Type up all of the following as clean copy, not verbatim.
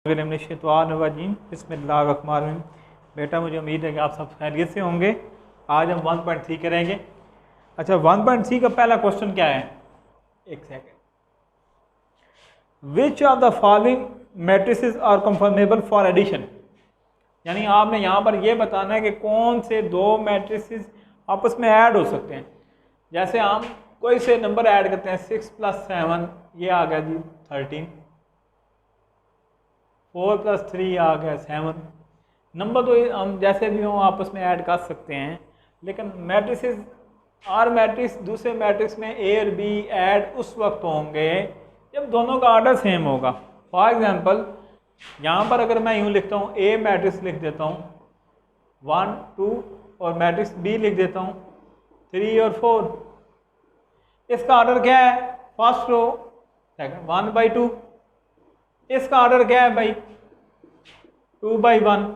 बिस्मिल्लाहिर्रहमानिर्रहीम। बेटा मुझे उम्मीद है कि आप सब खैरियत से होंगे। आज हम 1.3 करेंगे। अच्छा, 1.3 का पहला क्वेश्चन क्या है? एक second. Which of the following matrices are conformable for addition. यानी आपने यहाँ पर यह बताना है कि कौन से दो मैट्रिसेस आपस में ऐड हो सकते हैं। जैसे हम कोई से नंबर ऐड करते हैं, 6 + 7 ये आ गया जी 13, 4 + 3 आ गया 7। नंबर तो हम जैसे भी हों आपस में ऐड कर सकते हैं, लेकिन मैट्रिसेस आर मैट्रिक्स दूसरे मैट्रिक्स में ए और बी ऐड उस वक्त होंगे जब दोनों का ऑर्डर सेम होगा। फॉर एग्जांपल यहाँ पर अगर मैं यूँ लिखता हूँ, ए मैट्रिक्स लिख देता हूँ 1 2 और मैट्रिक्स बी लिख देता हूँ 3 और 4। इसका ऑर्डर क्या है? First row second 1/2। इसका ऑर्डर क्या है भाई? 2/1।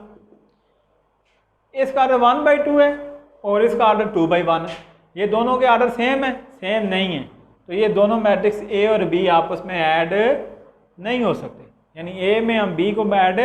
इसका ऑर्डर 1/2 है और इसका ऑर्डर 2/1 है। ये दोनों के ऑर्डर सेम है? सेम नहीं है। तो ये दोनों मैट्रिक्स ए और बी आपस में ऐड नहीं हो सकते, यानी ए में हम बी को ऐड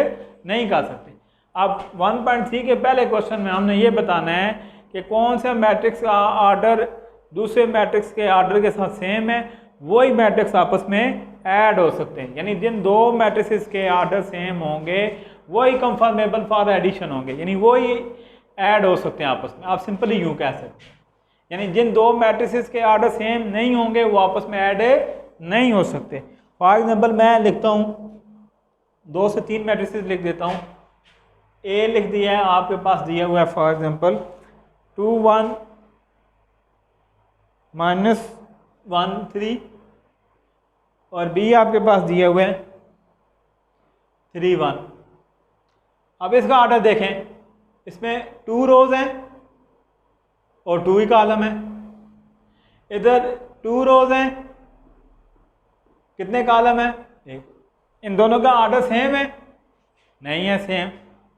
नहीं कर सकते। अब 1.3 के पहले क्वेश्चन में हमने ये बताना है कि कौन सा मैट्रिक्स का ऑर्डर दूसरे मैट्रिक्स के ऑर्डर के साथ सेम है, वही मैट्रिक्स आपस में ऐड हो सकते हैं। यानी जिन दो मैट्रिसेस के ऑर्डर सेम होंगे वही कंफर्मेबल फॉर एडिशन होंगे, यानी वही ऐड हो सकते हैं आपस में। आप सिंपली यूँ कह सकते हैं, यानी जिन दो मैट्रिसेस के ऑर्डर सेम नहीं होंगे वो आपस में ऐड नहीं हो सकते। फॉर एग्जांपल मैं लिखता हूँ 2 से 3 मैट्रिसेस लिख देता हूँ। ए लिख दिया है, आपके पास दिया हुआ है फॉर एग्जांपल 2 1 -1 3 और बी आपके पास दिया हुआ है 3 1। अब इसका ऑर्डर देखें, इसमें 2 रोज हैं और 2 ही कॉलम है। इधर 2 रोज हैं, कितने कॉलम है? 1। इन दोनों का ऑर्डर सेम है? नहीं है सेम।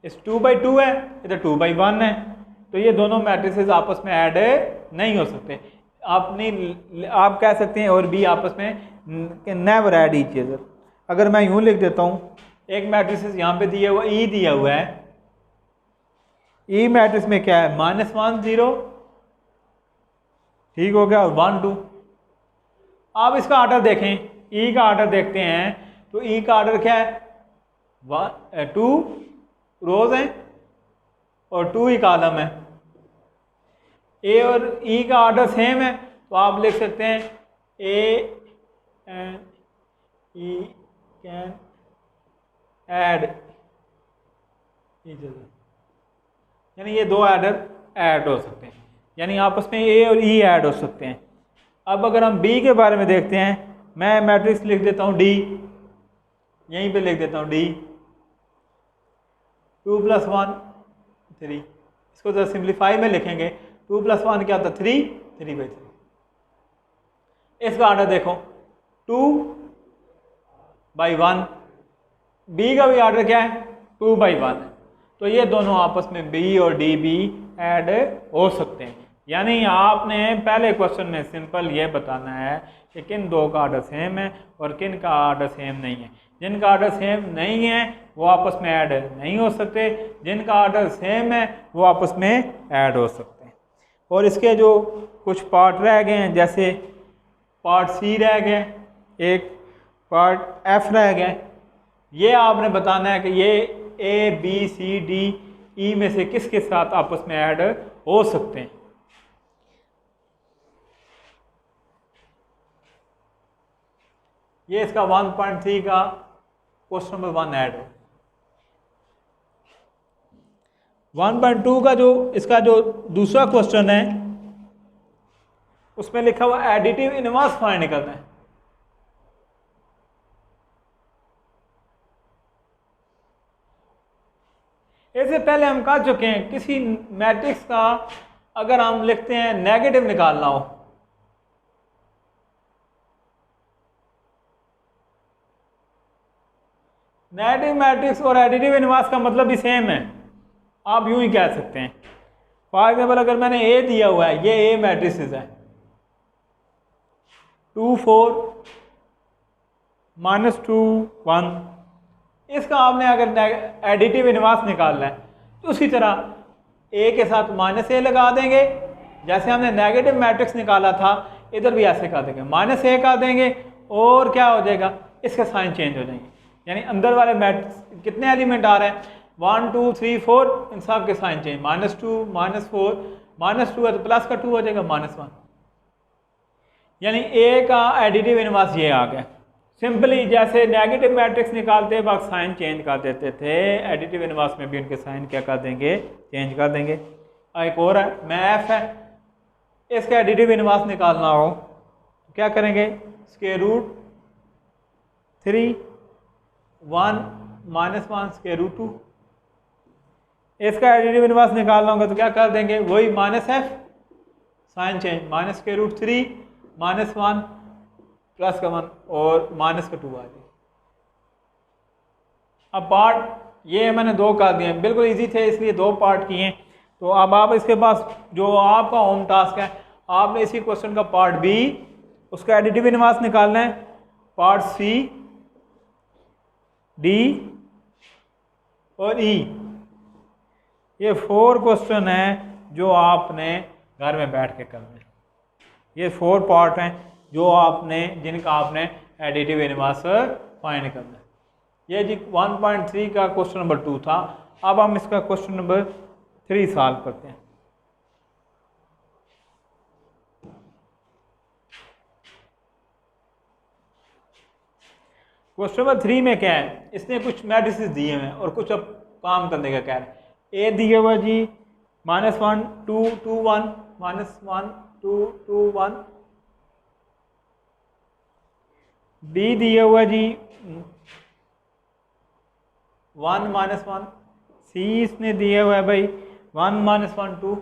इस 2/2 है, इधर 2/1 है। तो ये दोनों मैट्रिसेस आपस में ऐड नहीं हो सकते। आप कह सकते हैं और बी आपस में नेवर ऐड ईच अदर। अगर मैं यूँ लिख देता हूँ, एक मैट्रिसेस यहाँ पे दिया हुआ ई दिया हुआ है, ई मैट्रिक्स में क्या है? -1 0, ठीक हो गया, और 1 2। आप इसका ऑर्डर देखें, ई का ऑर्डर देखते हैं तो ई का ऑर्डर क्या है? 2 रोज हैं और 2 ही कॉलम है। ए और ई का ऑर्डर सेम है तो आप लिख सकते हैं A and E can add each other, यानी ये दो ऑर्डर ऐड हो सकते हैं, यानी आपस में ए और ई ऐड हो सकते हैं। अब अगर हम बी के बारे में देखते हैं, मैं मैट्रिक्स लिख देता हूँ डी, यहीं पे लिख देता हूँ डी 2 + 1 3। इसको जरा सिंप्लीफाई में लिखेंगे, 2 + 1 क्या होता है? 3 3/3। इसका ऑर्डर देखो 2/1। बी का भी ऑर्डर क्या है? 2/1 है। तो ये दोनों आपस में बी और डी भी ऐड हो सकते हैं। यानी आपने पहले क्वेश्चन में सिंपल ये बताना है कि किन दो का ऑर्डर सेम है और किन का ऑर्डर सेम नहीं है। जिनका ऑर्डर सेम नहीं है वो आपस में ऐड नहीं हो सकते, जिनका ऑर्डर सेम है वो आपस में ऐड हो सकते हैं। और इसके जो कुछ पार्ट रह गए हैं, जैसे पार्ट सी रह गया, एक पार्ट एफ रह गया, ये आपने बताना है कि ये A B C D E में से किसके साथ आपस में ऐड हो सकते हैं। ये इसका 1.3 का क्वेश्चन नंबर 1 ऐड हो। 1.2 का जो इसका जो दूसरा क्वेश्चन है उसमें लिखा हुआ एडिटिव इनवर्स फाइंड करना है। इससे पहले हम कह चुके हैं, किसी मैट्रिक्स का अगर हम लिखते हैं नेगेटिव निकालना हो, नेगेटिव मैट्रिक्स और एडिटिव इनवर्स का मतलब भी सेम है, आप यूं ही कह सकते हैं। फॉर एग्जाम्पल अगर मैंने ए दिया हुआ है, ये ए मैट्रिक्स है 2 4 -2 1 इसका आपने अगर एडिटिव इनवर्स निकालना है तो उसी तरह ए के साथ माइनस ए लगा देंगे, जैसे हमने नेगेटिव मैट्रिक्स निकाला था इधर भी ऐसे कर देंगे, माइनस ए कर देंगे और क्या हो जाएगा, इसका साइन चेंज हो जाएंगे। यानी अंदर वाले मैट्रिक्स कितने एलिमेंट आ रहे हैं, 1 2 3 4, इन सब के साइन चेंज, -2 -4, -2 है तो प्लस का 2 हो जाएगा -1। यानी ए का एडिटिव इनवर्स ये आ गया। सिंपली जैसे नेगेटिव मैट्रिक्स निकालते वक्त साइन चेंज कर देते थे, एडिटिव इनवर्स में भी उनके साइन क्या कर देंगे, चेंज कर देंगे। एक और है, मैं एफ है, इसका एडिटिव इनवर्स निकालना हो तो क्या करेंगे, स्क्वायर रूट 3 1 -1 स्क्वायर रूट 2। इसका एडिटिव इनवर्स निकालना होगा तो क्या कर देंगे, वही minus F, sign change, minus square root 3 -1 plus का 1 और माइनस का 2 आ जाए। अब पार्ट ये मैंने 2 कर दिए, बिल्कुल इजी थे इसलिए 2 पार्ट किए। तो अब आप इसके पास जो आपका होम टास्क है, आपने इसी क्वेश्चन का पार्ट बी, उसका एडिटिव इनवर्स निकालना है, पार्ट सी, डी और ई। ये 4 क्वेश्चन हैं जो आपने घर में बैठ के करना है। ये 4 पार्ट हैं जो आपने, जिनका आपने एडिटिव इनवर्स फाइंड करना है। ये जी 1.3 का क्वेश्चन नंबर 2 था। अब हम इसका क्वेश्चन नंबर 3 सॉल्व करते हैं। क्वेश्चन नंबर 3 में क्या है, इसने कुछ मैट्रिसेस दिए हैं और कुछ अब काम करने का कह रहे हैं। ए दिया हुआ जी -1 2 2 1 -1 2 2 1, बी दिया हुआ जी 1 -1, सी इसने दिया हुआ है भाई 1 -1 2,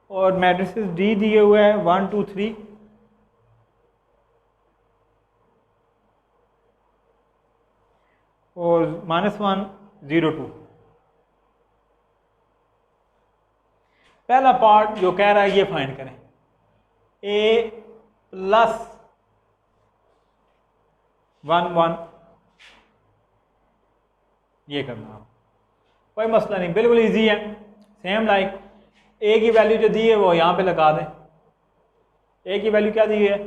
और मैट्रिसेस डी दिए हुए है 1 2 3, और -1 0 2। पहला पार्ट जो कह रहा है ये फाइंड करें, ए प्लस 1 1, ये करना कोई मसला नहीं, बिल्कुल इजी है। सेम लाइक ए की वैल्यू जो दी है वो यहाँ पे लगा दें। ए की वैल्यू क्या दी है,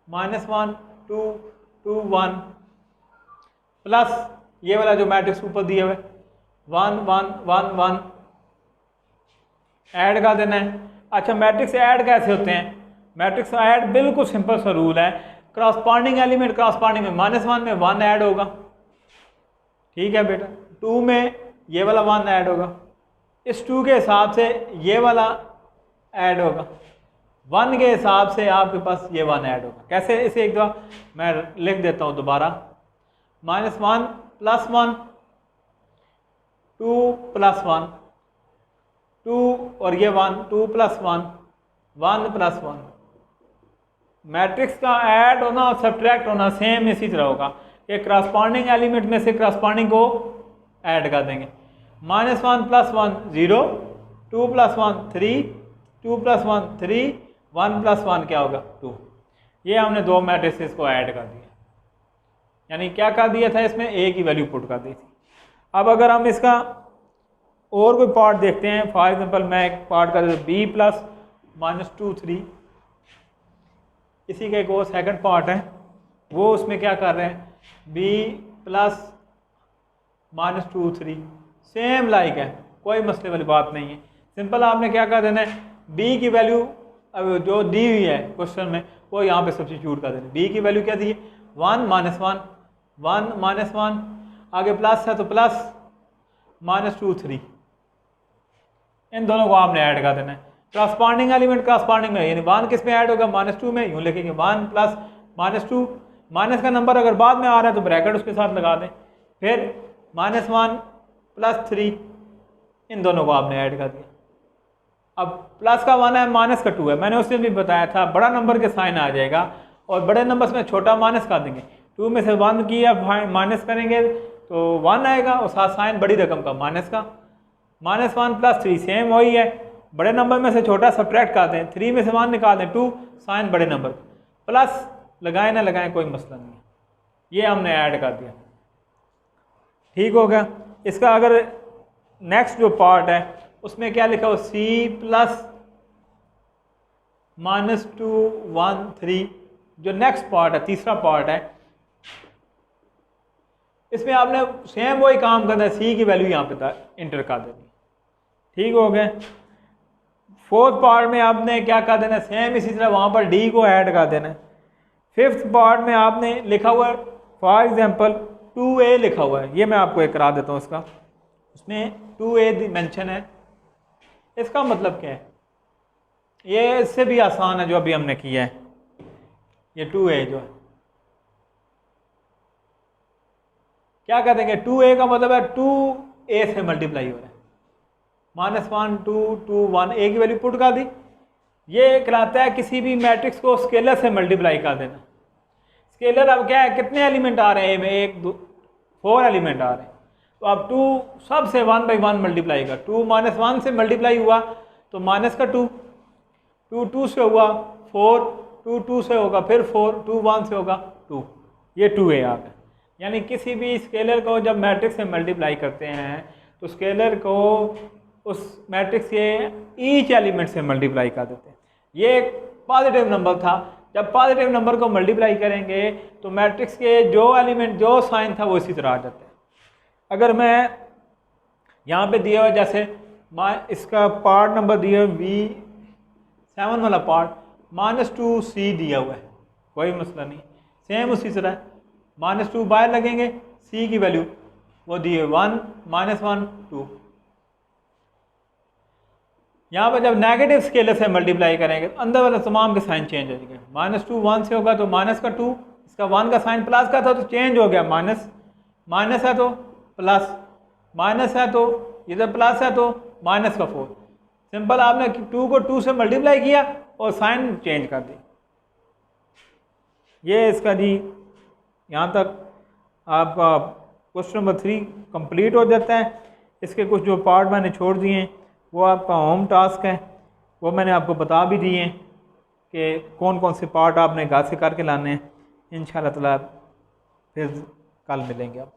-1 2 2 1 प्लस ये वाला जो मैट्रिक्स ऊपर दिया हुआ है 1 1 1 1, ऐड कर देना है। अच्छा, मैट्रिक्स ऐड कैसे होते हैं, मैट्रिक्स ऐड बिल्कुल सिंपल सा रूल है, क्रॉसपॉन्डिंग एलिमेंट क्रॉसपॉन्डिंग में -1 में 1 ऐड होगा, ठीक है बेटा, 2 में ये वाला 1 ऐड होगा, इस 2 के हिसाब से ये वाला ऐड होगा, 1 के हिसाब से आपके पास ये 1 ऐड होगा। कैसे, इसे एक दफ़ा मैं लिख देता हूँ दोबारा, -1 + 1 2 + 1 2 और ये 1 2 + 1 1 + 1। मैट्रिक्स का ऐड होना और सब्ट्रैक्ट होना सेम इसी तरह होगा, ये क्रॉसपॉन्डिंग एलिमेंट में से क्रॉसपॉन्डिंग को ऐड कर देंगे। -1 + 1 0, 2 + 1 3, 2 + 1 3, 1 + 1 क्या होगा 2। ये हमने 2 मैट्रिसेस को ऐड कर दिया, यानी क्या कर दिया था, इसमें ए की वैल्यू पुट कर दी थी। अब अगर हम इसका और कोई पार्ट देखते हैं, फॉर एग्जांपल मैं एक पार्ट कर देता हूँ बी प्लस -2 3, इसी का एक और सेकंड पार्ट है, वो उसमें क्या कर रहे हैं, बी प्लस -2 3, सेम लाइक है, कोई मसले वाली बात नहीं है। सिंपल आपने क्या कर देना है, बी की वैल्यू अब जो दी हुई है क्वेश्चन में वो यहाँ पे सब्स्टिट्यूट कर देना। बी की वैल्यू क्या दी है, 1 -1 1 -1, आगे प्लस है तो प्लस -2 3, इन दोनों को आपने ऐड कर देना है। क्रॉसपॉन्डिंग एलिमेंट क्रॉसपॉन्डिंग में, यानी 1 किस में ऐड होगा, -2 में, यूँ लिखेंगे 1 + -2, माइनस का नंबर अगर बाद में आ रहा है तो ब्रैकेट उसके साथ लगा दें, फिर -1 + 3, इन दोनों को आपने ऐड कर दिया। अब प्लस का 1 है, माइनस का 2 है, मैंने उस दिन भी बताया था बड़ा नंबर के साइन आ जाएगा और बड़े नंबर्स में छोटा माइनस कर देंगे। 2 में से 1 किया माइनस करेंगे तो 1 आएगा और साथ साइन बड़ी रकम का माइनस का, -1 + 3 सेम वही है, बड़े नंबर में से छोटा सब्ट्रैक्ट कर दें, 3 में से 1 निकाल दें 2, साइन बड़े नंबर, प्लस लगाएं ना लगाएं कोई मसला नहीं है, ये हमने ऐड कर दिया। ठीक हो गया। इसका अगर नेक्स्ट जो पार्ट है उसमें क्या लिखा हो, सी प्लस -213, जो नेक्स्ट पार्ट है, तीसरा पार्ट है, इसमें आपने सेम वही काम करना है, सी की वैल्यू यहाँ पे इंटर कर देनी। ठीक हो गया। फोर्थ पार्ट में आपने क्या कर देना है, सेम इसी तरह वहाँ पर डी को ऐड कर देना है। फिफ्थ पार्ट में आपने लिखा हुआ है, फॉर एग्जांपल 2a लिखा हुआ है, ये मैं आपको एक करा देता हूँ इसका। उसमें 2a मेंशन है, इसका मतलब क्या है, ये इससे भी आसान है जो अभी हमने किया है। ये 2a जो है क्या कर देंगे, 2a का मतलब है 2a से मल्टीप्लाई हो रहा है, -1 2 2 1 a की वैल्यू पुट कर दी। ये कहलाता है किसी भी मैट्रिक्स को स्केलर से मल्टीप्लाई कर देना। स्केलर अब क्या है, कितने एलिमेंट आ रहे हैं में, 1 2 4 एलिमेंट आ रहे हैं, तो अब 2 सब से 1 बाई 1 मल्टीप्लाई का, 2 -1 से मल्टीप्लाई हुआ तो माइनस का 2, 2 2 से हुआ 4, 2 2 से होगा फिर 4, 2 1 से होगा 2, ये 2a आ गया। यानी किसी भी स्केलर को जब मैट्रिक्स से मल्टीप्लाई करते हैं तो स्केलर को उस मैट्रिक्स के ईच एलिमेंट से मल्टीप्लाई कर देते हैं। ये एक पॉजिटिव नंबर था, जब पॉजिटिव नंबर को मल्टीप्लाई करेंगे तो मैट्रिक्स के जो एलिमेंट जो साइन था वो इसी तरह आ जाते हैं। अगर मैं यहाँ पे दिया हुआ जैसे इसका पार्ट नंबर दिया हुआ V7 वाला पार्ट -2c दिया हुआ है, कोई मसला नहीं, सेम उसी तरह -2 बाहर लगेंगे, c की वैल्यू वो दिए 1 -1 2। यहाँ पर जब नेगेटिव स्केलर से मल्टीप्लाई करेंगे तो अंदर वाले तमाम के साइन चेंज हो जाएंगे। -2 1 से होगा तो माइनस का 2, इसका 1 का साइन प्लस का था तो चेंज हो गया माइनस, माइनस है तो प्लस, माइनस है तो इधर प्लस है तो माइनस का 4। सिंपल आपने 2 को 2 से मल्टीप्लाई किया और साइन चेंज कर दी। ये इसका जी यहाँ तक आपका क्वेश्चन नंबर 3 कंप्लीट हो जाता है। इसके कुछ जो पार्ट मैंने छोड़ दिए हैं वो आपका होम टास्क है, वो मैंने आपको बता भी दिए हैं कि कौन कौन से पार्ट आपने घर से करके लाने हैं। इंशाल्लाह ताला फिर कल मिलेंगे आप।